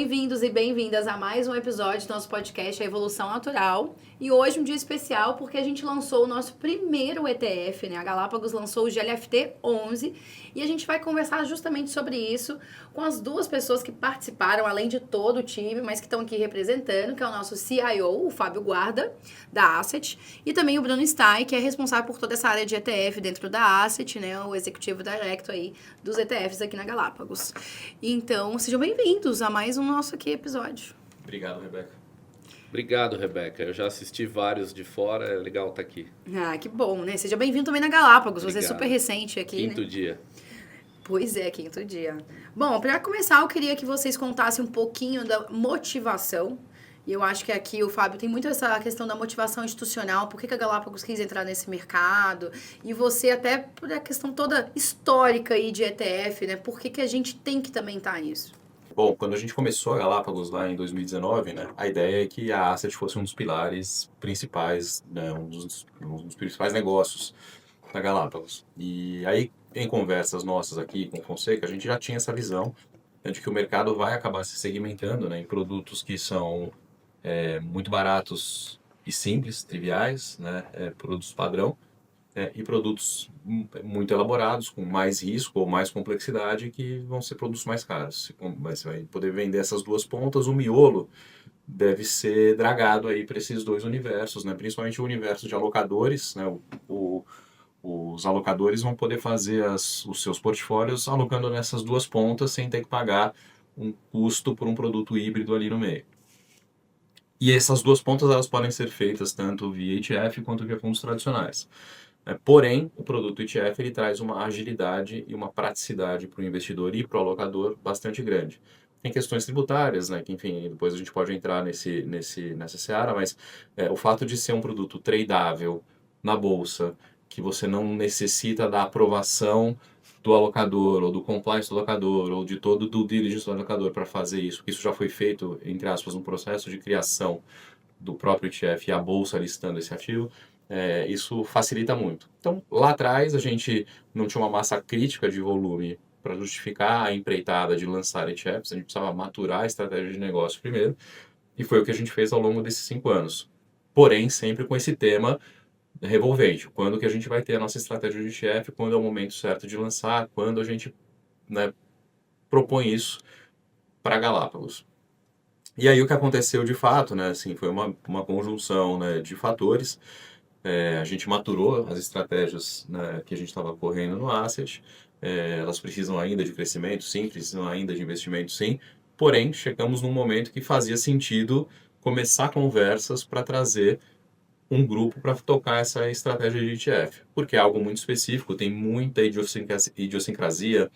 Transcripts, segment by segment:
bem-vindos e bem-vindas a mais um episódio do nosso podcast A Evolução Natural. E hoje um dia especial porque a gente lançou o nosso primeiro ETF, né? A Galápagos lançou o GLFT 11 e a gente vai conversar justamente sobre isso com as duas pessoas que participaram, além de todo o time, mas que estão aqui representando, que é o nosso CIO, o Fábio Guarda, da Asset, e também o Bruno Stein, que é responsável por toda essa área de ETF dentro da Asset, né? O Executive Director aí dos ETFs aqui na Galápagos. Então, sejam bem-vindos a mais um nosso aqui episódio. Obrigado, Rebeca. Obrigado, Rebeca. Eu já assisti vários de fora, é legal estar aqui. Ah, que bom, né? Seja bem-vindo também na Galápagos, Obrigado. Você é super recente aqui, Quinto né? dia. Pois é, quinto dia. Bom, para começar, eu queria que vocês contassem um pouquinho da motivação. E eu acho que aqui o Fábio tem muito essa questão da motivação institucional, por que a Galápagos quis entrar nesse mercado, e você até por a questão toda histórica aí de ETF, né? Por que a gente tem que também estar nisso? Bom, quando a gente começou a Galápagos lá em 2019, né, a ideia é que a Asset fosse um dos pilares principais, né, um dos principais negócios da Galápagos. E aí, em conversas nossas aqui com o Fonseca, a gente já tinha essa visão, né, de que o mercado vai acabar se segmentando, né, em produtos que são muito baratos e simples, triviais, né, produtos padrão, e produtos muito elaborados, com mais risco ou mais complexidade, que vão ser produtos mais caros. Você vai poder vender essas duas pontas, o miolo deve ser dragado aí para esses dois universos, né? Principalmente o universo de alocadores, né? Os alocadores vão poder fazer os seus portfólios alocando nessas duas pontas sem ter que pagar um custo por um produto híbrido ali no meio. E essas duas pontas elas podem ser feitas tanto via ETF quanto via fundos tradicionais. Porém, o produto ETF ele traz uma agilidade e uma praticidade para o investidor e para o alocador bastante grande. Tem questões tributárias, né, que enfim, depois a gente pode entrar nessa seara, mas o fato de ser um produto tradável na bolsa, que você não necessita da aprovação do alocador, ou do compliance do alocador, ou de todo o due diligence do alocador para fazer isso, porque isso já foi feito, entre aspas, um processo de criação do próprio ETF e a bolsa listando esse ativo, isso facilita muito. Então, lá atrás, a gente não tinha uma massa crítica de volume para justificar a empreitada de lançar ETFs, a gente precisava maturar a estratégia de negócio primeiro, e foi o que a gente fez ao longo desses 5 anos. Porém, sempre com esse tema revolvente. Quando que a gente vai ter a nossa estratégia de ETF, quando é o momento certo de lançar, quando a gente, né, propõe isso para Galápagos. E aí o que aconteceu de fato, né, assim, foi uma conjunção, né, de fatores. A gente maturou as estratégias, né, que a gente estava correndo no Asset. Elas precisam ainda de crescimento, sim, precisam ainda de investimento, sim. Porém, chegamos num momento que fazia sentido começar conversas para trazer um grupo para tocar essa estratégia de ETF, porque é algo muito específico, tem muita idiosincrasia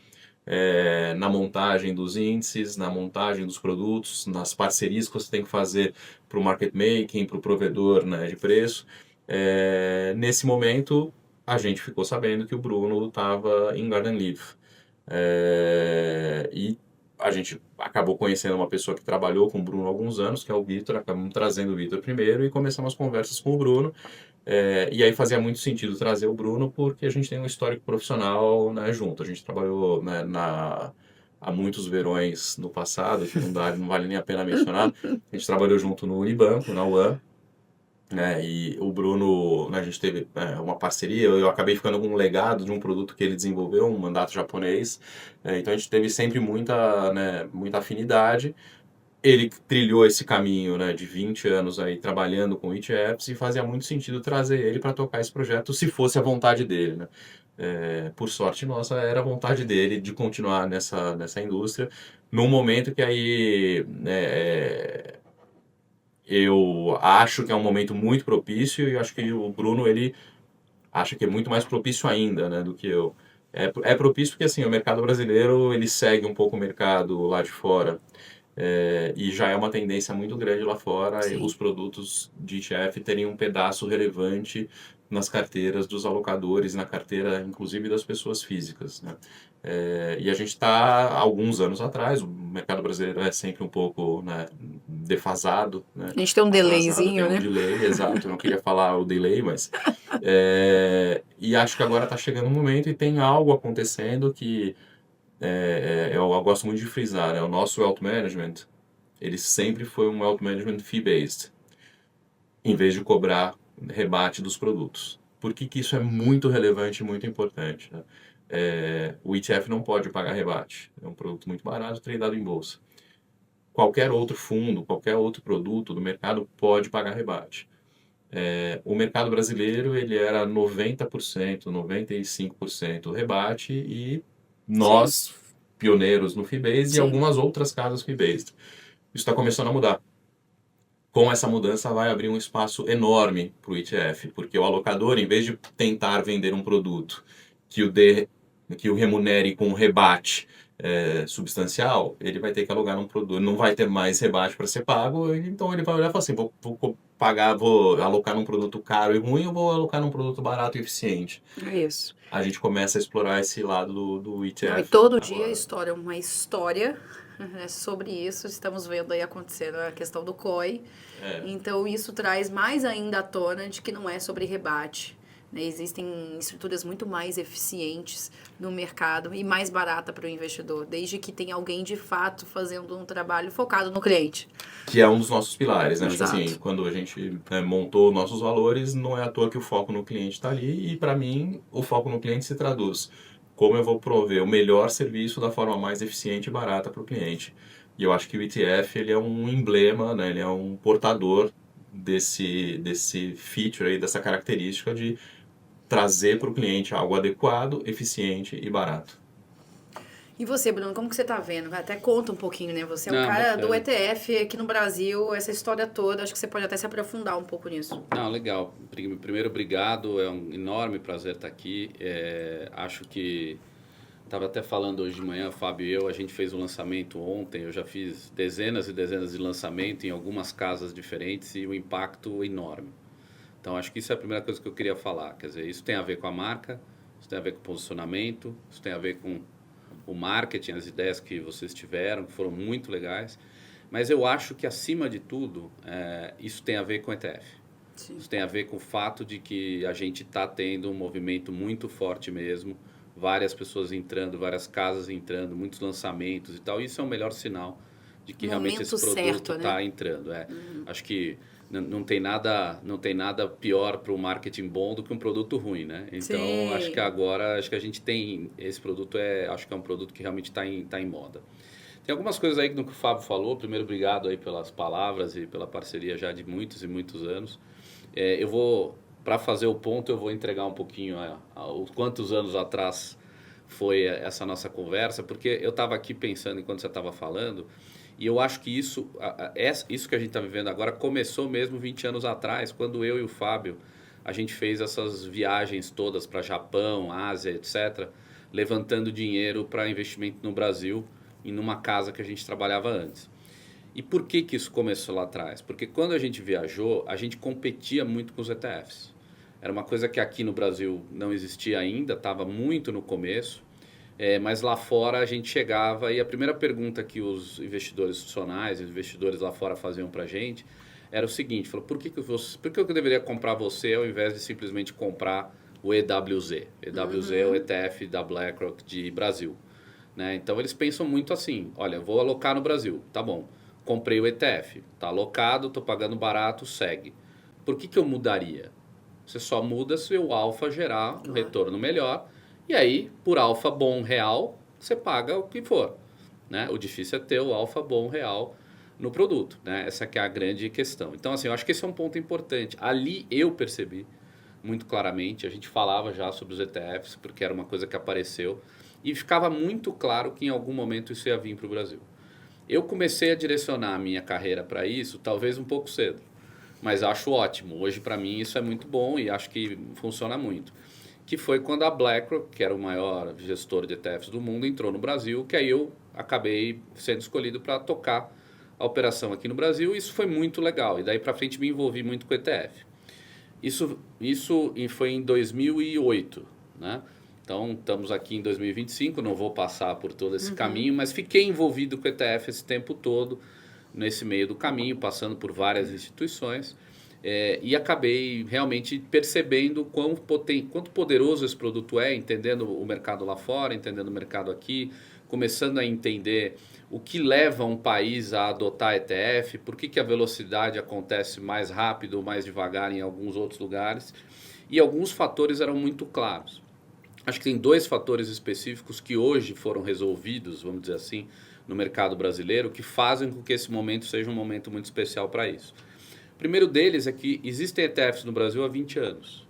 na montagem dos índices, na montagem dos produtos, nas parcerias que você tem que fazer para o market making, para o provedor, né, de preço. Nesse momento, a gente ficou sabendo que o Bruno estava em Garden Leave. E a gente acabou conhecendo uma pessoa que trabalhou com o Bruno há alguns anos, que é o Vitor, acabamos trazendo o Vitor primeiro e começamos as conversas com o Bruno. E aí fazia muito sentido trazer o Bruno porque a gente tem um histórico profissional, né, junto. A gente trabalhou, né, há muitos verões no passado, que não vale nem a pena mencionar. A gente trabalhou junto no Unibanco, na UAM, né, e o Bruno, né, a gente teve uma parceria, eu acabei ficando com um legado de um produto que ele desenvolveu, um mandato japonês, então a gente teve sempre muita afinidade. Ele trilhou esse caminho, né, de 20 anos aí trabalhando com ETFs e fazia muito sentido trazer ele para tocar esse projeto se fosse a vontade dele, né? Por sorte nossa, era a vontade dele de continuar nessa indústria, num momento que aí eu acho que é um momento muito propício e eu acho que o Bruno, ele acha que é muito mais propício ainda, né, do que eu. É propício porque, assim, o mercado brasileiro, ele segue um pouco o mercado lá de fora. E já é uma tendência muito grande lá fora os produtos de ETF terem um pedaço relevante nas carteiras dos alocadores, na carteira inclusive das pessoas físicas, né? E a gente está há alguns anos atrás, o mercado brasileiro é sempre um pouco, né, defasado, né? A gente tem um delayzinho, tem né? um delay, exato, eu não queria falar o delay, mas... e acho que agora está chegando um momento e tem algo acontecendo que eu gosto muito de frisar, né? O nosso wealth management, ele sempre foi um wealth management fee-based, em vez de cobrar rebate dos produtos. Por que isso é muito relevante e muito importante, né? O ETF não pode pagar rebate. É um produto muito barato, tradado em bolsa. Qualquer outro fundo, qualquer outro produto do mercado pode pagar rebate. O mercado brasileiro ele era 90%, 95% rebate e nós, pioneiros no fee-based e algumas outras casas fee-based. Isso está começando a mudar. Com essa mudança vai abrir um espaço enorme para o ETF, porque o alocador, em vez de tentar vender um produto que o remunere com um rebate substancial, ele vai ter que alugar um produto, não vai ter mais rebate para ser pago, então ele vai olhar e falar assim, vou alocar num produto caro e ruim ou vou alocar num produto barato e eficiente? É isso. A gente começa a explorar esse lado do ETF. E todo dia a uma história sobre isso. Estamos vendo aí acontecendo a questão do COI. Então isso traz mais ainda à tona de que não é sobre rebate. Né? Existem estruturas muito mais eficientes no mercado e mais barata para o investidor, desde que tenha alguém de fato fazendo um trabalho focado no cliente. Que é um dos nossos pilares, né? Exato. Assim, quando a gente montou nossos valores, não é à toa que o foco no cliente está ali e, para mim, o foco no cliente se traduz como eu vou prover o melhor serviço da forma mais eficiente e barata para o cliente. E eu acho que o ETF ele é um emblema, né? Ele é um portador desse feature aí, dessa característica de trazer para o cliente algo adequado, eficiente e barato. E você, Bruno, como que você tá vendo? Até conta um pouquinho, né? Você é um cara do ETF aqui no Brasil, essa história toda, acho que você pode até se aprofundar um pouco nisso. Não, legal. Primeiro, obrigado, é um enorme prazer estar aqui. Acho que, estava até falando hoje de manhã, o Fábio e eu, a gente fez um lançamento ontem, eu já fiz dezenas e dezenas de lançamentos em algumas casas diferentes e o impacto enorme. Então, acho que isso é a primeira coisa que eu queria falar. Quer dizer, isso tem a ver com a marca, isso tem a ver com o posicionamento, isso tem a ver com o marketing, as ideias que vocês tiveram, que foram muito legais. Mas eu acho que, acima de tudo, isso tem a ver com o ETF. Sim. Isso tem a ver com o fato de que a gente está tendo um movimento muito forte mesmo, várias pessoas entrando, várias casas entrando, muitos lançamentos e tal. Isso é o melhor sinal de que realmente esse produto está entrando. Acho que não tem nada pior para o marketing bom do que um produto ruim, né? Então, sim, acho que agora, a gente tem esse produto, acho que é um produto que realmente está em moda. Tem algumas coisas aí no que o Fábio falou. Primeiro, obrigado aí pelas palavras e pela parceria já de muitos e muitos anos. Para fazer o ponto, eu vou entregar um pouquinho quantos anos atrás foi essa nossa conversa, porque eu estava aqui pensando enquanto você estava falando, e eu acho que isso que a gente está vivendo agora começou mesmo 20 anos atrás, quando eu e o Fábio, a gente fez essas viagens todas para Japão, Ásia, etc., levantando dinheiro para investimento no Brasil e numa casa que a gente trabalhava antes. E por que isso começou lá atrás? Porque quando a gente viajou, a gente competia muito com os ETFs. Era uma coisa que aqui no Brasil não existia ainda, estava muito no começo. Mas lá fora a gente chegava e a primeira pergunta que os investidores institucionais, os investidores lá fora faziam para a gente era o seguinte: falou, por que eu deveria comprar você ao invés de simplesmente comprar o EWZ? EWZ é o ETF da BlackRock de Brasil. Né? Então eles pensam muito assim: olha, vou alocar no Brasil, tá bom, comprei o ETF, tá alocado, estou pagando barato, segue. Por que eu mudaria? Você só muda se o alfa gerar um retorno melhor. E aí, por alfa bom real, você paga o que for. Né? O difícil é ter o alfa bom real no produto. Né? Essa que é a grande questão. Então, assim, eu acho que esse é um ponto importante. Ali eu percebi muito claramente, a gente falava já sobre os ETFs, porque era uma coisa que apareceu, e ficava muito claro que em algum momento isso ia vir para o Brasil. Eu comecei a direcionar a minha carreira para isso, talvez um pouco cedo, mas acho ótimo. Hoje, para mim, isso é muito bom e acho que funciona muito. Que foi quando a BlackRock, que era o maior gestor de ETFs do mundo, entrou no Brasil, que aí eu acabei sendo escolhido para tocar a operação aqui no Brasil, e isso foi muito legal. E daí para frente me envolvi muito com o ETF. Isso foi em 2008, né? Então, estamos aqui em 2025, não vou passar por todo esse caminho, mas fiquei envolvido com o ETF esse tempo todo, nesse meio do caminho, passando por várias instituições. E acabei realmente percebendo quanto poderoso esse produto é, entendendo o mercado lá fora, entendendo o mercado aqui, começando a entender o que leva um país a adotar ETF, por que a velocidade acontece mais rápido ou mais devagar em alguns outros lugares. E alguns fatores eram muito claros. Acho que tem 2 fatores específicos que hoje foram resolvidos, vamos dizer assim, no mercado brasileiro, que fazem com que esse momento seja um momento muito especial para isso. O primeiro deles é que existem ETFs no Brasil há 20 anos,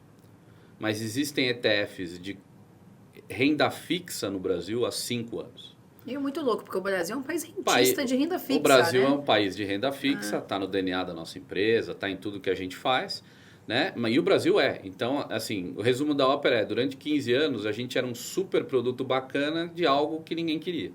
mas existem ETFs de renda fixa no Brasil há 5 anos. E é muito louco, porque o Brasil é um país rentista de renda fixa, O Brasil né? é um país de renda fixa, está no DNA da nossa empresa, está em tudo que a gente faz, né? E o Brasil é. Então, assim, o resumo da ópera é, durante 15 anos a gente era um super produto bacana de algo que ninguém queria,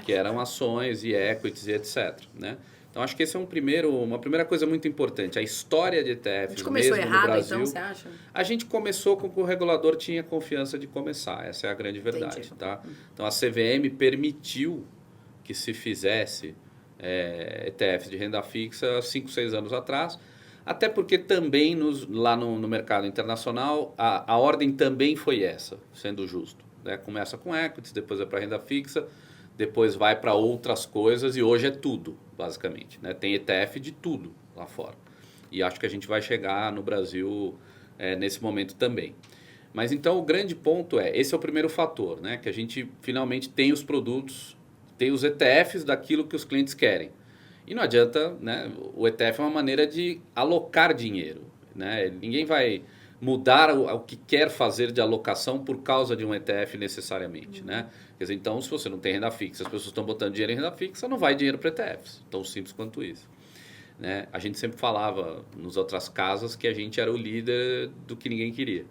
que eram ações e equities e etc, né? Então, acho que esse é uma primeira coisa muito importante. A história de ETFs, A gente começou mesmo errado, no Brasil, então, você acha? a gente começou com que o regulador tinha confiança de começar. Essa é a grande verdade. Entendi. Tá? Então, a CVM permitiu que se fizesse ETFs de renda fixa 5, 6 anos atrás, até porque também lá no mercado internacional, a ordem também foi essa, sendo justo. Né? Começa com equities, depois é para renda fixa, depois vai para outras coisas e hoje é tudo, basicamente. Né? Tem ETF de tudo lá fora. E acho que a gente vai chegar no Brasil nesse momento também. Mas então o grande ponto esse é o primeiro fator, né? Que a gente finalmente tem os produtos, tem os ETFs daquilo que os clientes querem. E não adianta, né? O ETF é uma maneira de alocar dinheiro. Né? Ninguém vai mudar o que quer fazer de alocação por causa de um ETF necessariamente. Né? Quer dizer, então, se você não tem renda fixa, as pessoas estão botando dinheiro em renda fixa, não vai dinheiro para ETFs. Tão simples quanto isso. Né? A gente sempre falava nas outras casas que a gente era o líder do que ninguém queria.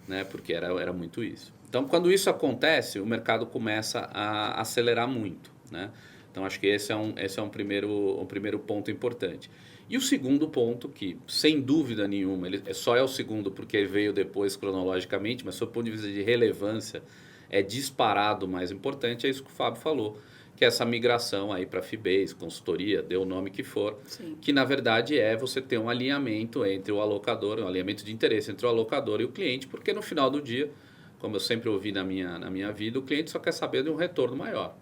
Né? Porque era muito isso. Então, quando isso acontece, o mercado começa a acelerar muito. Né? Então, acho que esse é um primeiro ponto importante. E o segundo ponto, que sem dúvida nenhuma, ele só é o segundo porque veio depois cronologicamente, mas sob o ponto de vista de relevância, é disparado o mais importante, é isso que o Fábio falou, que é essa migração aí para FIBase, consultoria, dê o nome que for, Sim. que na verdade é você ter um alinhamento entre o alocador, um alinhamento de interesse entre o alocador e o cliente, porque no final do dia, como eu sempre ouvi na minha vida, o cliente só quer saber de um retorno maior.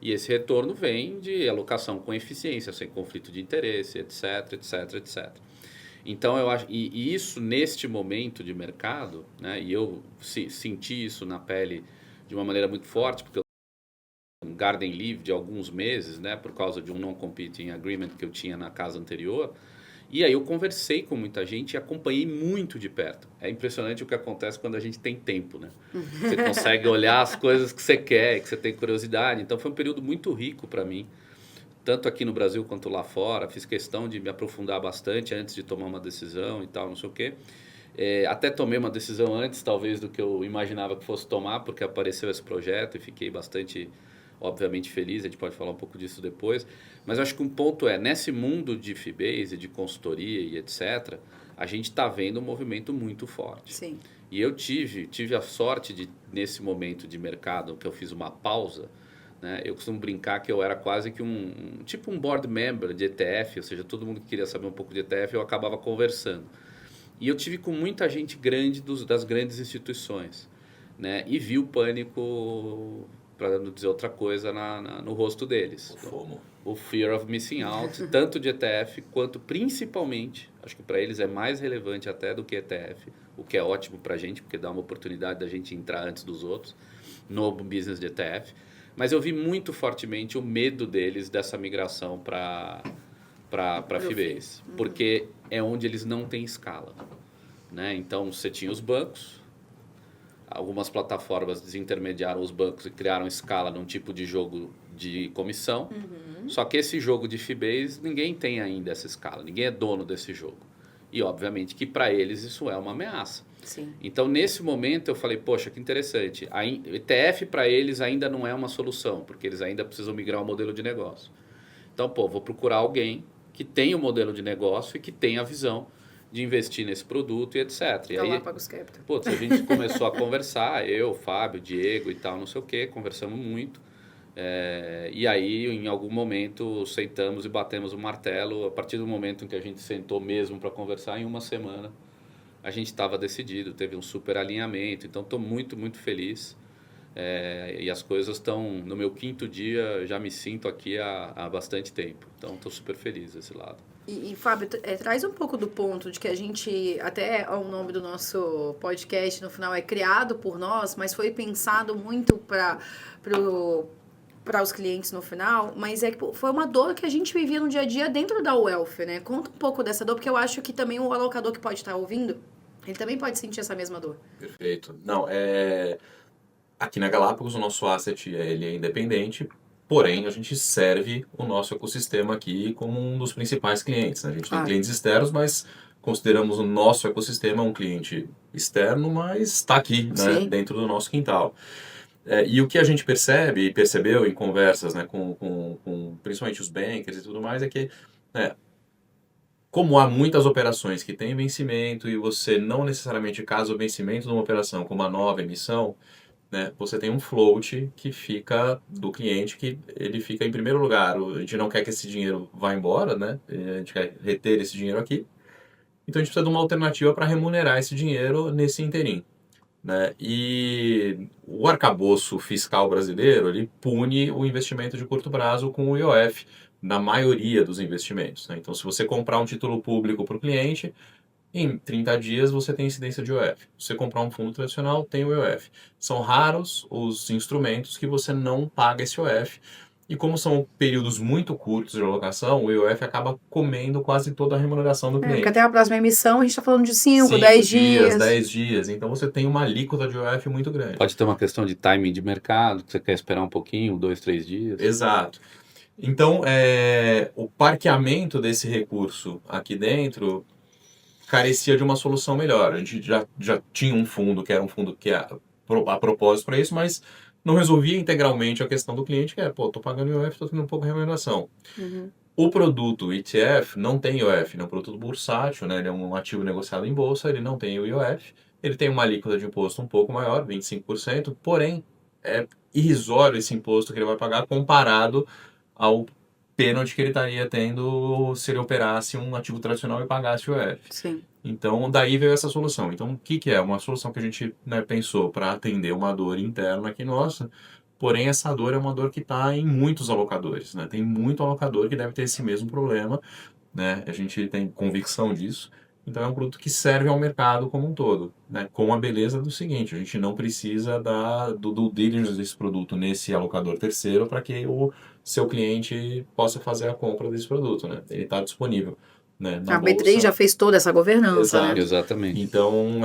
E esse retorno vem de alocação com eficiência, sem conflito de interesse, etc, etc, etc. Então, eu acho... E isso, neste momento de mercado, né, e eu senti isso na pele de uma maneira muito forte, porque eu tenho um garden leave de alguns meses, né, por causa de um non-competing agreement que eu tinha na casa anterior. E aí eu conversei com muita gente e acompanhei muito de perto. É impressionante o que acontece quando a gente tem tempo, né? Você consegue olhar as coisas que você quer, que você tem curiosidade. Então foi um período muito rico para mim, tanto aqui no Brasil quanto lá fora. Fiz questão de me aprofundar bastante antes de tomar uma decisão e tal, não sei o quê. Até tomei uma decisão antes, talvez, do que eu imaginava que fosse tomar, porque apareceu esse projeto e fiquei bastante... obviamente feliz, a gente pode falar um pouco disso depois, mas eu acho que um ponto nesse mundo de FIBase, de consultoria e etc., a gente está vendo um movimento muito forte. Sim. E eu tive a sorte de, nesse momento de mercado, que eu fiz uma pausa, né, eu costumo brincar que eu era quase que tipo um board member de ETF, ou seja, todo mundo que queria saber um pouco de ETF, eu acabava conversando. E eu tive com muita gente grande das grandes instituições, né, e vi o pânico... para não dizer outra coisa, no rosto deles. O FOMO. O Fear of Missing Out, tanto de ETF quanto principalmente, acho que para eles é mais relevante até do que ETF, o que é ótimo para a gente, porque dá uma oportunidade da gente entrar antes dos outros no business de ETF. Mas eu vi muito fortemente o medo deles dessa migração para FIBase, porque é onde eles não têm escala. Né? Então, você tinha os bancos, algumas plataformas desintermediaram os bancos e criaram escala num tipo de jogo de comissão. Só que esse jogo de FIBase, ninguém tem ainda essa escala. Ninguém é dono desse jogo. E, obviamente, que para eles isso é uma ameaça. Sim. Então, nesse momento, eu falei, poxa, que interessante. A ETF para eles ainda não é uma solução, porque eles ainda precisam migrar o modelo de negócio. Então, vou procurar alguém que tenha o modelo de negócio e que tenha a visão de investir nesse produto e etc. E aí, Galápagos Capital. a gente começou a conversar, eu, Fábio, Diego e tal, não sei o quê, conversamos muito. E aí, em algum momento, sentamos e batemos o martelo. A partir do momento em que a gente sentou mesmo para conversar, em uma semana, a gente estava decidido, teve um super alinhamento. Então, estou muito, muito feliz. E as coisas estão... No meu 5º dia, já me sinto aqui há bastante tempo. Então, estou super feliz desse lado. E Fábio, traz um pouco do ponto de que a gente, até o nome do nosso podcast no final é criado por nós, mas foi pensado muito para os clientes no final, mas foi uma dor que a gente vivia no dia a dia dentro da Wealth, né? Conta um pouco dessa dor, porque eu acho que também o alocador que pode estar ouvindo, ele também pode sentir essa mesma dor. Perfeito. Não, aqui na Galápagos o nosso asset ele é independente, porém a gente serve o nosso ecossistema aqui como um dos principais clientes, né? A gente tem clientes externos, mas consideramos o nosso ecossistema um cliente externo, mas está aqui, né? Dentro do nosso quintal. E o que a gente percebe e percebeu em conversas, né, com principalmente os bankers e tudo mais, é que como há muitas operações que têm vencimento e você não necessariamente casa o vencimento de uma operação com uma nova emissão, né, você tem um float que fica do cliente, que ele fica em primeiro lugar. A gente não quer que esse dinheiro vá embora, né? A gente quer reter esse dinheiro aqui. Então a gente precisa de uma alternativa para remunerar esse dinheiro nesse interim. Né? E o arcabouço fiscal brasileiro ele pune o investimento de curto prazo com o IOF na maioria dos investimentos. Né? Então, se você comprar um título público para o cliente, em 30 dias você tem incidência de IOF. Se você comprar um fundo tradicional, tem o IOF. São raros os instrumentos que você não paga esse IOF. E como são períodos muito curtos de alocação, o IOF acaba comendo quase toda a remuneração do cliente. Porque até a próxima emissão a gente está falando de 5, 10 dias. 10 dias. Então você tem uma alíquota de IOF muito grande. Pode ter uma questão de timing de mercado, que você quer esperar um pouquinho, 2, 3 dias. Exato. Então, o parqueamento desse recurso aqui dentro carecia de uma solução melhor. A gente já tinha um fundo, que era um fundo que a propósito para isso, mas não resolvia integralmente a questão do cliente, que tô pagando IOF, estou tendo um pouco de remuneração. Uhum. O produto ETF não tem IOF, ele é um produto bursátil, né? Ele é um ativo negociado em bolsa, ele não tem o IOF, ele tem uma alíquota de imposto um pouco maior, 25%, porém é irrisório esse imposto que ele vai pagar comparado ao pênalti que ele estaria tendo se ele operasse um ativo tradicional e pagasse o IOF. Sim. Então, daí veio essa solução. Então, o que é? Uma solução que a gente, né, pensou para atender uma dor interna aqui nossa, porém essa dor é uma dor que está em muitos alocadores. Né? Tem muito alocador que deve ter esse mesmo problema, né? A gente tem convicção disso. Então, é um produto que serve ao mercado como um todo, né? Com a beleza do seguinte, a gente não precisa do due diligence desse produto nesse alocador terceiro para que o seu cliente possa fazer a compra desse produto. Né? Ele está disponível. Né, a B3 já fez toda essa governança. Exato. Né? Exatamente. Então,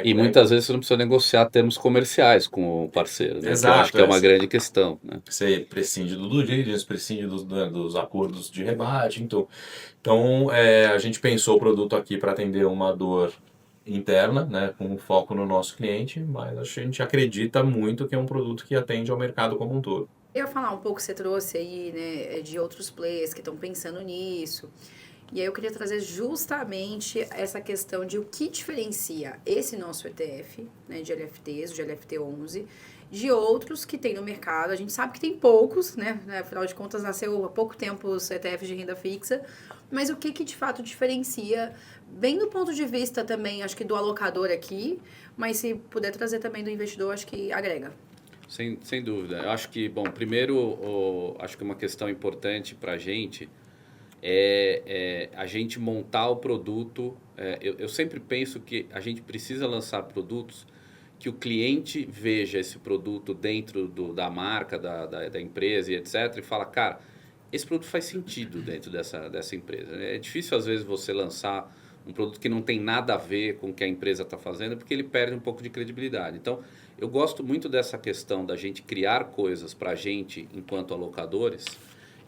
e muitas vezes você não precisa negociar termos comerciais com o parceiro, né? Exato, que eu acho que é uma grande questão. Né? Você prescinde do due diligence, prescinde dos acordos de rebate. Então a gente pensou o produto aqui para atender uma dor interna, né, com foco no nosso cliente, mas a gente acredita muito que é um produto que atende ao mercado como um todo. Eu ia falar um pouco que você trouxe aí, né, de outros players que estão pensando nisso. E aí eu queria trazer justamente essa questão de o que diferencia esse nosso ETF, né, de LFTs, o GLFT11, de outros que tem no mercado. A gente sabe que tem poucos, né? Afinal de contas, nasceu há pouco tempo os ETFs de renda fixa. Mas o que de fato diferencia, bem do ponto de vista também, acho que do alocador aqui, mas se puder trazer também do investidor, acho que agrega. Sem dúvida. Eu acho que, bom, primeiro, acho que uma questão importante para a gente é a gente montar o produto. Eu sempre penso que a gente precisa lançar produtos que o cliente veja esse produto dentro da marca, da empresa e etc. E fala, cara, esse produto faz sentido dentro dessa empresa. É difícil, às vezes, você lançar um produto que não tem nada a ver com o que a empresa está fazendo, porque ele perde um pouco de credibilidade. Então, eu gosto muito dessa questão da gente criar coisas para a gente, enquanto alocadores,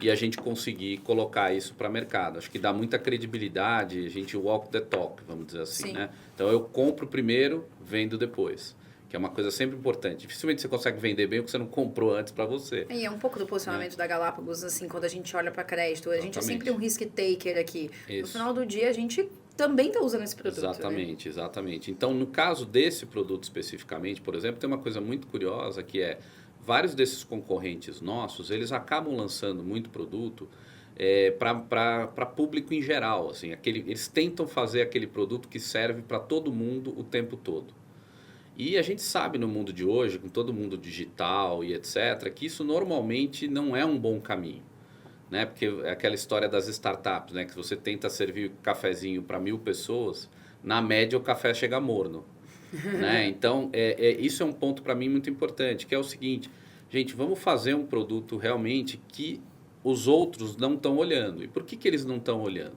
e a gente conseguir colocar isso para o mercado. Acho que dá muita credibilidade, a gente walk the talk, vamos dizer assim. Né? Então, eu compro primeiro, vendo depois. Que é uma coisa sempre importante. Dificilmente você consegue vender bem o que você não comprou antes para você. E é um pouco do posicionamento da Galápagos, assim, quando a gente olha para crédito. A gente é sempre um risk taker aqui. Isso. No final do dia, a gente também está usando esse produto. Exatamente, né? Exatamente. Então, no caso desse produto especificamente, por exemplo, tem uma coisa muito curiosa que vários desses concorrentes nossos, eles acabam lançando muito produto para público em geral. Assim, eles tentam fazer aquele produto que serve para todo mundo o tempo todo. E a gente sabe no mundo de hoje, com todo mundo digital e etc., que isso normalmente não é um bom caminho. Né? Porque é aquela história das startups, né? Que você tenta servir cafezinho para 1.000 pessoas, na média o café chega morno. Né? Então, isso é um ponto para mim muito importante, que é o seguinte, gente, vamos fazer um produto realmente que os outros não estão olhando. E por que eles não estão olhando?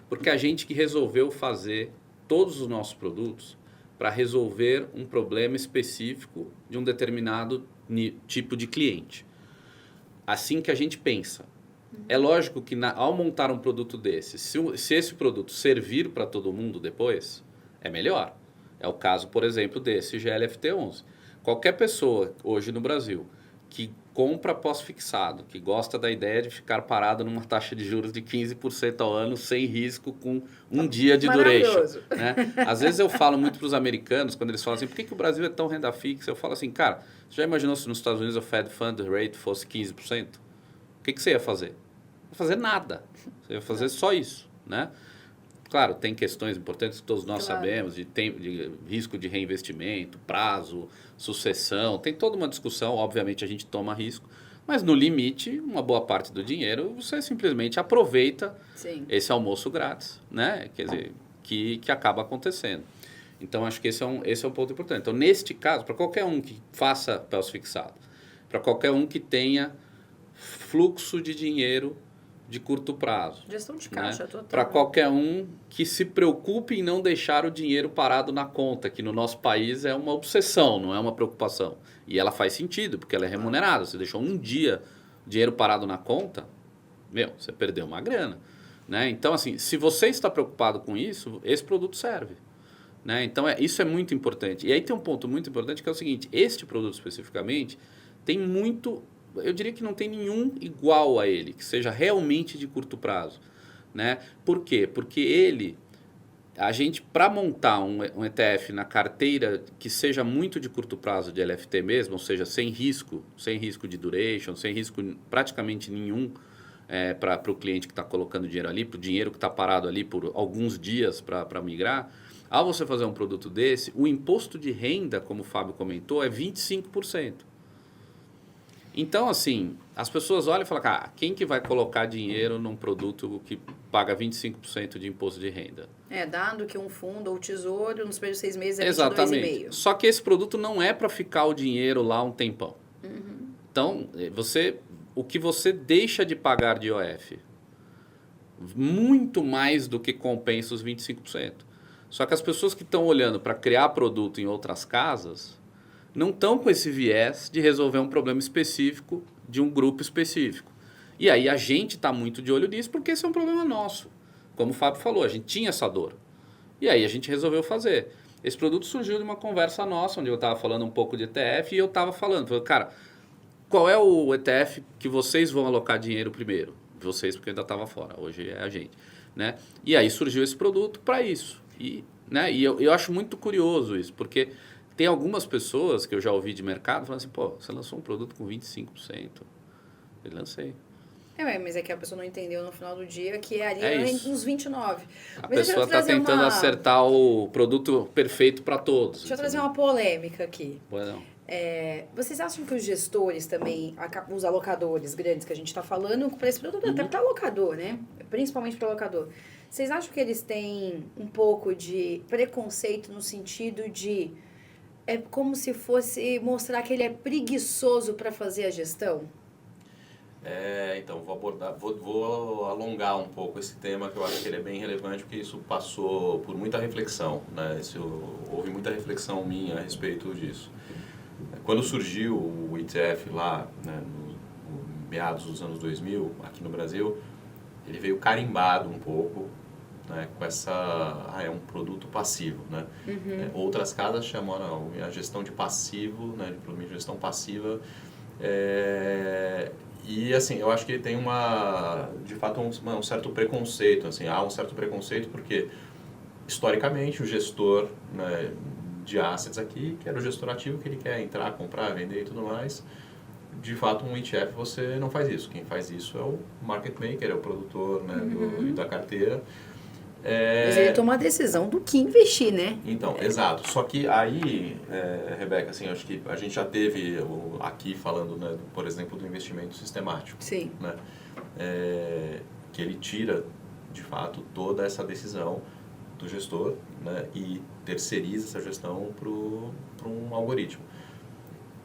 Porque a gente que resolveu fazer todos os nossos produtos para resolver um problema específico de um determinado tipo de cliente. Assim que a gente pensa. É lógico que ao montar um produto desse, se esse produto servir para todo mundo depois, é melhor. É o caso, por exemplo, desse GLFT11. Qualquer pessoa hoje no Brasil que compra pós-fixado, que gosta da ideia de ficar parado numa taxa de juros de 15% ao ano, sem risco, com um dia de duration. Né? Às vezes eu falo muito para os americanos, quando eles falam assim, por que o Brasil é tão renda fixa? Eu falo assim, cara, você já imaginou se nos Estados Unidos o Fed Fund Rate fosse 15%? O que você ia fazer? Não ia fazer nada. Você ia fazer só isso, né? Claro, tem questões importantes que todos nós sabemos, de risco de reinvestimento, prazo, sucessão, tem toda uma discussão, obviamente a gente toma risco, mas no limite, uma boa parte do dinheiro, você simplesmente aproveita esse almoço grátis, né? Quer dizer, que acaba acontecendo. Então, acho que esse é um ponto importante. Então, neste caso, para qualquer um que faça pós-fixado, para qualquer um que tenha fluxo de dinheiro de curto prazo. Gestão de caixa, total. Para qualquer um que se preocupe em não deixar o dinheiro parado na conta, que no nosso país é uma obsessão, não é uma preocupação. E ela faz sentido, porque ela é remunerada. Você deixou um dia dinheiro parado na conta, você perdeu uma grana. Né? Então, assim, se você está preocupado com isso, esse produto serve. Né? Então, isso é muito importante. E aí tem um ponto muito importante que é o seguinte, este produto especificamente tem muito... Eu diria que não tem nenhum igual a ele, que seja realmente de curto prazo. Né? Por quê? Porque a gente, para montar um ETF na carteira que seja muito de curto prazo de LFT mesmo, ou seja, sem risco de duration, sem risco praticamente nenhum para o cliente que está colocando dinheiro ali, para o dinheiro que está parado ali por alguns dias para migrar, ao você fazer um produto desse, o imposto de renda, como o Fábio comentou, é 25%. Então, assim, as pessoas olham e falam, quem que vai colocar dinheiro num produto que paga 25% de imposto de renda? Dado que um fundo ou tesouro nos primeiros 6 meses é 22,5%. Exatamente. Só que esse produto não é para ficar o dinheiro lá um tempão. Uhum. Então, o que você deixa de pagar de IOF, muito mais do que compensa os 25%. Só que as pessoas que estão olhando para criar produto em outras casas não estão com esse viés de resolver um problema específico de um grupo específico. E aí a gente está muito de olho nisso porque esse é um problema nosso. Como o Fábio falou, a gente tinha essa dor. E aí a gente resolveu fazer. Esse produto surgiu de uma conversa nossa, onde eu estava falando um pouco de ETF e eu estava falando, cara, qual é o ETF que vocês vão alocar dinheiro primeiro? Vocês, porque eu ainda estava fora, hoje é a gente. Né? E aí surgiu esse produto para isso. E eu acho muito curioso isso, porque... Tem algumas pessoas que eu já ouvi de mercado falando assim, você lançou um produto com 25%. Eu lancei. Mas é que a pessoa não entendeu no final do dia que ali uns 29%. A pessoa está tentando acertar o produto perfeito para todos. Deixa eu trazer uma polêmica aqui. Bueno. Vocês acham que os gestores também, os alocadores grandes que a gente está falando, para esse produto até para alocador, né? Principalmente para alocador. Vocês acham que eles têm um pouco de preconceito no sentido de... É como se fosse mostrar que ele é preguiçoso para fazer a gestão? Então, vou alongar um pouco esse tema, que eu acho que ele é bem relevante, porque isso passou por muita reflexão, né? Houve muita reflexão minha a respeito disso. Quando surgiu o ETF lá, né, no meados dos anos 2000, aqui no Brasil, ele veio carimbado um pouco, né, com é um produto passivo, né? Uhum. Outras casas chamam a gestão de passivo, né, de gestão passiva, e assim, eu acho que ele tem de fato um certo preconceito, assim, há um certo preconceito porque historicamente o gestor, né, de assets aqui, que era o gestor ativo, que ele quer entrar, comprar, vender e tudo mais, de fato, um ETF você não faz isso. Quem faz isso é o market maker, é o produtor, né, da carteira. Mas ele toma a decisão do que investir, né? Então, exato. Só que aí, Rebeca, assim, acho que a gente já teve aqui falando, né, por exemplo, do investimento sistemático. Sim. Né? Que ele tira, de fato, toda essa decisão do gestor, né, e terceiriza essa gestão para um algoritmo.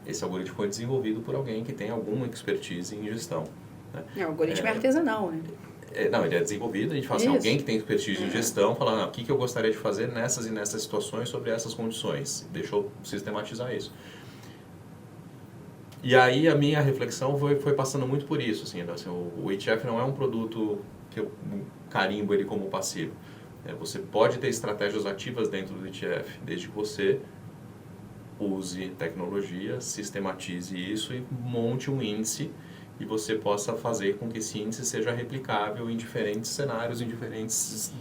Esse algoritmo foi desenvolvido por alguém que tem alguma expertise em gestão. Né? O algoritmo é artesanal, né? Não, ele é desenvolvido, a gente fala assim, alguém que tem expertise em gestão, fala, o que eu gostaria de fazer nessas e nessas situações sobre essas condições. Deixa eu sistematizar isso. E aí a minha reflexão foi passando muito por isso. Assim, o ETF não é um produto que eu carimbo ele como passivo. Você pode ter estratégias ativas dentro do ETF, desde que você use tecnologia, sistematize isso e monte um índice e você possa fazer com que esse índice seja replicável em diferentes cenários, em diferentes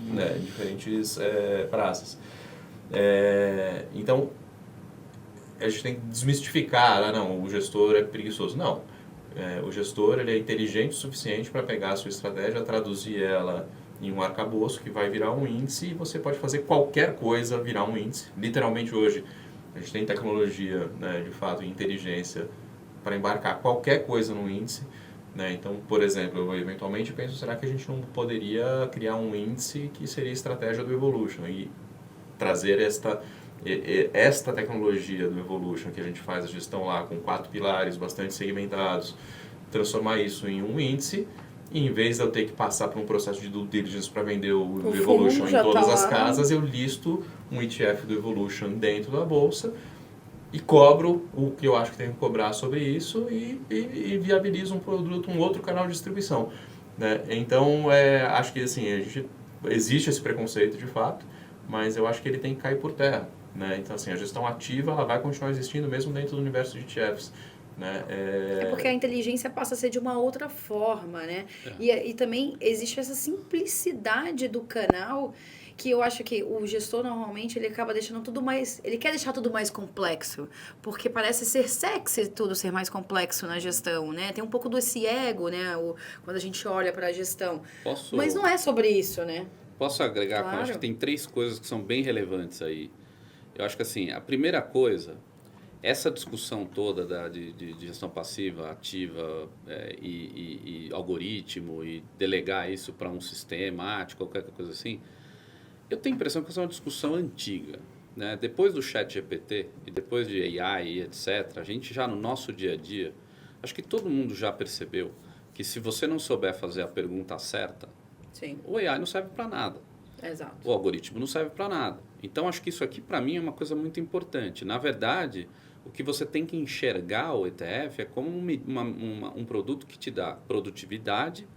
praças. Então, a gente tem que desmistificar, o gestor é preguiçoso. Não, o gestor ele é inteligente o suficiente para pegar a sua estratégia, traduzir ela em um arcabouço que vai virar um índice e você pode fazer qualquer coisa virar um índice. Literalmente hoje, a gente tem tecnologia, né, de fato, e inteligência para embarcar qualquer coisa no índice, né? Então, por exemplo, eu eventualmente penso, será que a gente não poderia criar um índice que seria a estratégia do Evolution e trazer esta tecnologia do Evolution que a gente faz a gestão lá com 4 pilares bastante segmentados, transformar isso em um índice e em vez de eu ter que passar por um processo de due diligence para vender o Evolution em todas as casas, eu listo um ETF do Evolution dentro da bolsa e cobro o que eu acho que tenho que cobrar sobre isso e viabilizo um produto, um outro canal de distribuição. Né? Então, acho que assim, existe esse preconceito de fato, mas eu acho que ele tem que cair por terra. Né? Então, assim, a gestão ativa ela vai continuar existindo mesmo dentro do universo de ETFs. Né? Porque a inteligência passa a ser de uma outra forma, né? E também existe essa simplicidade do canal que eu acho que o gestor normalmente ele acaba deixando tudo mais... Ele quer deixar tudo mais complexo, porque parece ser sexy tudo ser mais complexo na gestão, né? Tem um pouco desse ego, né? Quando a gente olha para a gestão. Mas não é sobre isso, né? Posso agregar? Claro. Eu acho que tem 3 coisas que são bem relevantes aí. Eu acho que assim, a primeira coisa, essa discussão toda de gestão passiva, ativa e algoritmo e delegar isso para um sistemático, qualquer coisa assim, eu tenho a impressão que essa é uma discussão antiga. Né? Depois do chat GPT e depois de AI e etc., a gente já no nosso dia a dia, acho que todo mundo já percebeu que se você não souber fazer a pergunta certa, Sim. o AI não serve para nada. Exato. O algoritmo não serve para nada. Então, acho que isso aqui, para mim, é uma coisa muito importante. Na verdade, o que você tem que enxergar o ETF é como um produto que te dá produtividade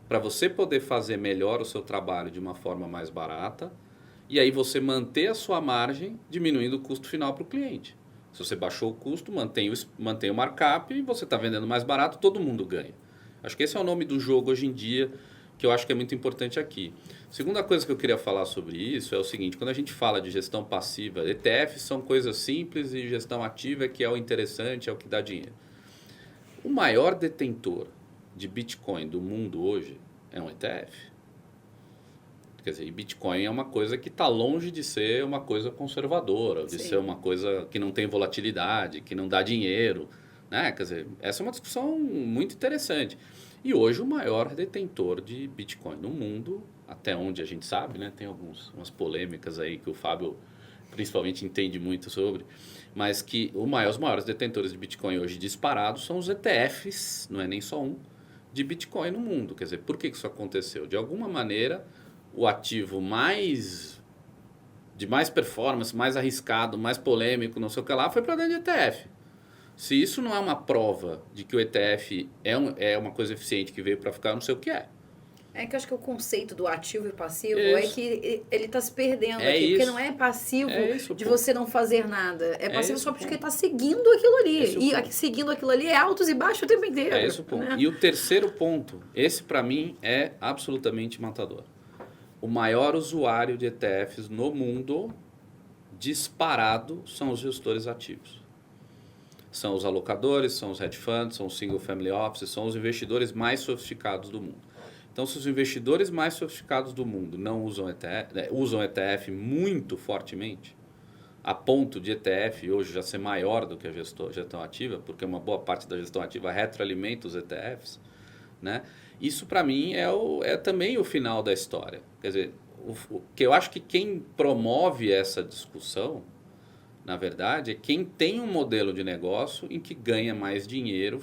para você poder fazer melhor o seu trabalho de uma forma mais barata e aí você manter a sua margem diminuindo o custo final para o cliente. Se você baixou o custo, mantém o markup e você está vendendo mais barato, todo mundo ganha. Acho que esse é o nome do jogo hoje em dia, que eu acho que é muito importante aqui. Segunda coisa que eu queria falar sobre isso é o seguinte, quando a gente fala de gestão passiva, ETFs são coisas simples e gestão ativa que é o interessante, é o que dá dinheiro. O maior detentor de Bitcoin do mundo hoje é um ETF. Quer dizer, e Bitcoin é uma coisa que está longe de ser uma coisa conservadora, de ser uma coisa que não tem volatilidade, que não dá dinheiro. Né? Quer dizer, essa é uma discussão muito interessante. E hoje o maior detentor de Bitcoin no mundo, até onde a gente sabe, né? Tem umas polêmicas aí que o Fábio principalmente entende muito sobre, mas que os maiores detentores de Bitcoin hoje disparados são os ETFs, não é nem só um, de Bitcoin no mundo. Quer dizer, por que isso aconteceu? De alguma maneira, o ativo de mais performance, mais arriscado, mais polêmico, não sei o que lá, foi para dentro de ETF. Se isso não é uma prova de que o ETF é uma coisa eficiente que veio para ficar, eu não sei o que é. É que eu acho que o conceito do ativo e passivo é que ele está se perdendo aqui. Isso. Porque não é passivo de você não fazer nada. É passivo só porque está seguindo aquilo ali. E seguindo aquilo ali é altos e baixos o tempo inteiro. É esse o ponto. Né? E o terceiro ponto, esse para mim é absolutamente matador. O maior usuário de ETFs no mundo, disparado, são os gestores ativos. São os alocadores, são os hedge funds, são os single family offices, são os investidores mais sofisticados do mundo. Então, se os investidores mais sofisticados do mundo não usam ETF, usam ETF muito fortemente, a ponto de ETF hoje já ser maior do que a gestão ativa, porque uma boa parte da gestão ativa retroalimenta os ETFs, né? Isso, para mim, é também o final da história. Quer dizer, que eu acho que quem promove essa discussão, na verdade, é quem tem um modelo de negócio em que ganha mais dinheiro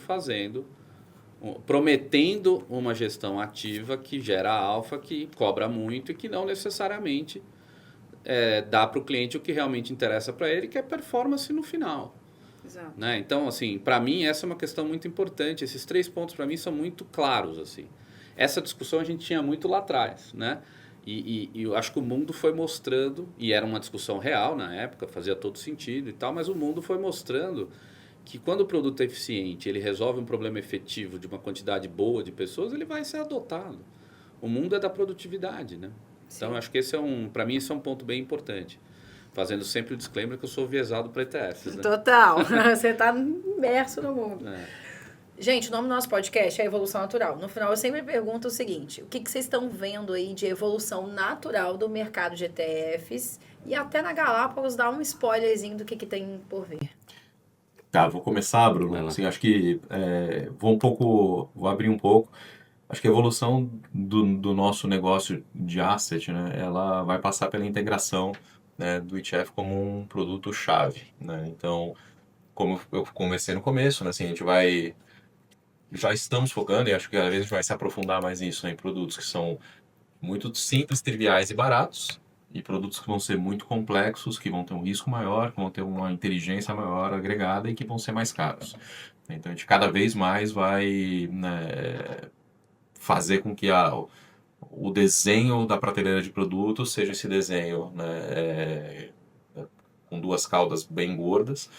prometendo uma gestão ativa que gera alfa, que cobra muito e que não necessariamente dá para o cliente o que realmente interessa para ele, que é performance no final. Exato. Né? Então, assim, para mim, essa é uma questão muito importante. Esses 3 pontos, para mim, são muito claros. Assim. Essa discussão a gente tinha muito lá atrás. Né? E eu acho que o mundo foi mostrando, e era uma discussão real na época, fazia todo sentido e tal, mas o mundo foi mostrando que quando o produto é eficiente, ele resolve um problema efetivo de uma quantidade boa de pessoas, ele vai ser adotado. O mundo é da produtividade, né? Então, eu acho que para mim, esse é um ponto bem importante. Fazendo sempre o disclaimer que eu sou viesado para ETFs. Né? Total. Você está imerso no mundo. Gente, o nome do nosso podcast é Evolução Natural. No final, eu sempre pergunto o seguinte: o que vocês estão vendo aí de evolução natural do mercado de ETFs? E até na Galápagos, dá um spoilerzinho do que tem por vir. Tá, vou começar, Bruno. Assim, acho que vou abrir um pouco. Acho que a evolução do nosso negócio de asset, né, ela vai passar pela integração, né, do ETF como um produto-chave, né? Então, como eu comecei no começo, né, assim, já estamos focando, e acho que cada vez a gente vai se aprofundar mais nisso, né, em produtos que são muito simples, triviais e baratos, e produtos que vão ser muito complexos, que vão ter um risco maior, que vão ter uma inteligência maior agregada e que vão ser mais caros. Então, a gente cada vez mais vai, né, fazer com que o desenho da prateleira de produtos seja esse desenho, né, com 2 caudas bem gordas,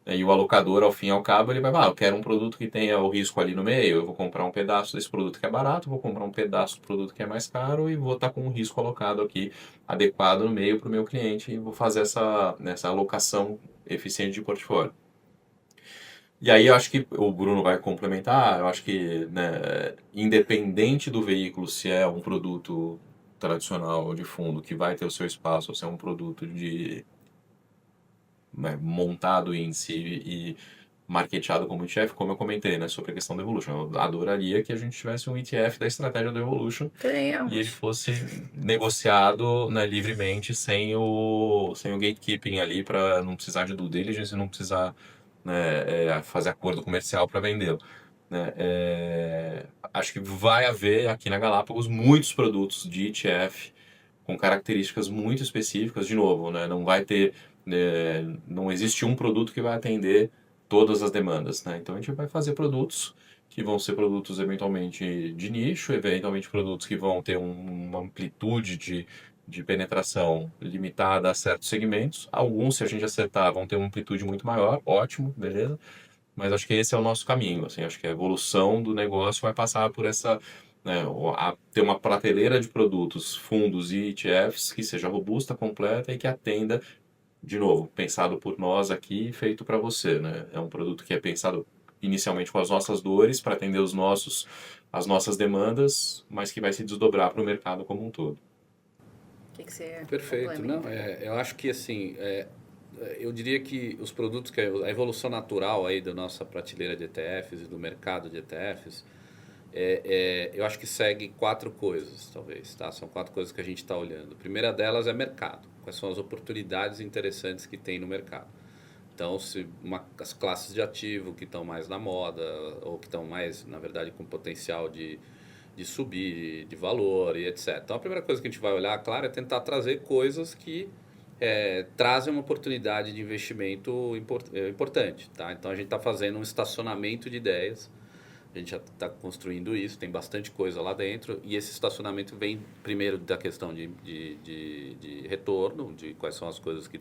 né, e o alocador, ao fim e ao cabo, ele vai, eu quero um produto que tenha o risco ali no meio, eu vou comprar um pedaço desse produto que é barato, vou comprar um pedaço do produto que é mais caro e vou estar com o risco alocado aqui, adequado no meio para o meu cliente e vou fazer essa alocação eficiente de portfólio. E aí eu acho que o Bruno vai complementar, eu acho que, né, independente do veículo, se é um produto tradicional ou de fundo que vai ter o seu espaço, ou se é um produto montado em si e marketeado como ETF, como eu comentei, né, sobre a questão do Evolution. Eu adoraria que a gente tivesse um ETF da estratégia do Evolution e ele fosse negociado, né, livremente, sem o gatekeeping ali, para não precisar de due diligence e não precisar, né, fazer acordo comercial para vendê-lo. Né? Acho que vai haver aqui na Galápagos muitos produtos de ETF com características muito específicas. De novo, né, não vai ter, não existe um produto que vai atender todas as demandas. Né? Então a gente vai fazer produtos que vão ser produtos eventualmente de nicho, eventualmente produtos que vão ter uma amplitude de penetração limitada a certos segmentos. Alguns, se a gente acertar, vão ter uma amplitude muito maior, ótimo, beleza. Mas acho que esse é o nosso caminho. Assim, acho que a evolução do negócio vai passar por essa, né, ter uma prateleira de produtos, fundos e ETFs que seja robusta, completa e que atenda, de novo, pensado por nós aqui, feito para você. Né? É um produto que é pensado inicialmente com as nossas dores para atender as nossas demandas, mas que vai se desdobrar para o mercado como um todo. O que você Perfeito. Não, eu acho que assim, eu diria que os produtos, que a evolução natural aí da nossa prateleira de ETFs e do mercado de ETFs, eu acho que segue 4 coisas, talvez. Tá? São 4 coisas que a gente está olhando. A primeira delas é mercado. Quais são as oportunidades interessantes que tem no mercado? Então, as classes de ativo que estão mais na moda, ou que estão mais, na verdade, com potencial de subir de valor e etc. Então, a primeira coisa que a gente vai olhar, claro, é tentar trazer coisas que trazem uma oportunidade de investimento importante. Tá? Então, a gente está fazendo um estacionamento de ideias. A gente já está construindo isso, tem bastante coisa lá dentro. E esse estacionamento vem, primeiro, da questão de retorno, de quais são as coisas que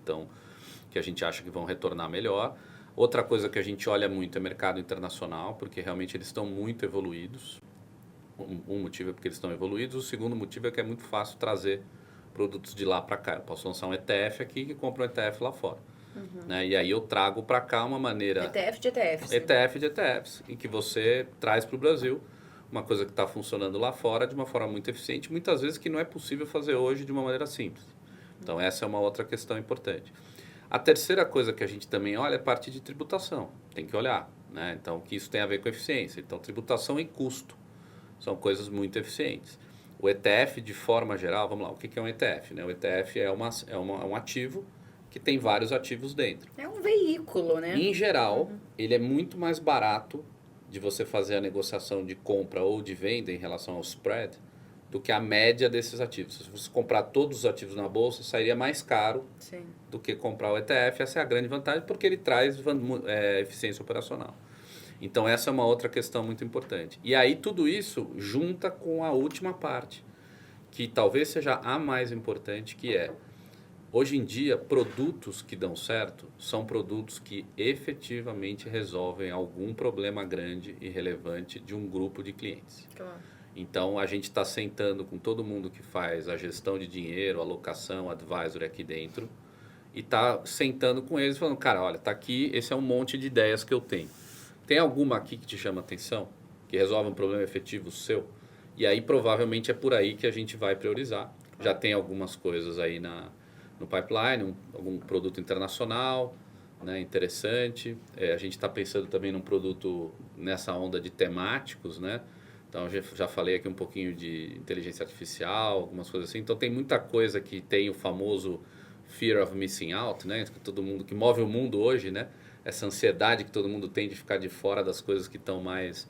a gente acha que vão retornar melhor. Outra coisa que a gente olha muito é mercado internacional, porque realmente eles estão muito evoluídos. Um motivo é porque eles estão evoluídos, o segundo motivo é que é muito fácil trazer produtos de lá para cá. Eu posso lançar um ETF aqui que compra um ETF lá fora. Né? E aí eu trago para cá uma maneira... ETF de ETFs. ETF de ETFs, em que você traz para o Brasil uma coisa que está funcionando lá fora de uma forma muito eficiente, muitas vezes que não é possível fazer hoje de uma maneira simples. Então, essa é uma outra questão importante. A terceira coisa que a gente também olha é a parte de tributação. Tem que olhar, né? Então, que isso tem a ver com eficiência. Então, tributação e custo são coisas muito eficientes. O ETF, de forma geral, vamos lá, o que é um ETF? Né? O ETF é um ativo que tem vários ativos dentro. É um veículo, né? Em geral, ele é muito mais barato de você fazer a negociação de compra ou de venda em relação ao spread do que a média desses ativos. Se você comprar todos os ativos na bolsa, sairia mais caro Sim. do que comprar o ETF. Essa é a grande vantagem, porque ele traz eficiência operacional. Então, essa é uma outra questão muito importante. E aí, tudo isso junta com a última parte, que talvez seja a mais importante, que é, hoje em dia, produtos que dão certo são produtos que efetivamente resolvem algum problema grande e relevante de um grupo de clientes. Claro. Então, a gente está sentando com todo mundo que faz a gestão de dinheiro, alocação, advisory aqui dentro, e está sentando com eles falando, cara, olha, está aqui, esse é um monte de ideias que eu tenho. Tem alguma aqui que te chama atenção? Que resolve um problema efetivo seu? E aí, provavelmente, é por aí que a gente vai priorizar. Já tem algumas coisas aí no pipeline, algum produto internacional, né, interessante. A gente está pensando também num produto nessa onda de temáticos, né? Então, já falei aqui um pouquinho de inteligência artificial, algumas coisas assim. Então, tem muita coisa que tem o famoso fear of missing out, né? Todo mundo, que move o mundo hoje, né? Essa ansiedade que todo mundo tem de ficar de fora das coisas que estão mais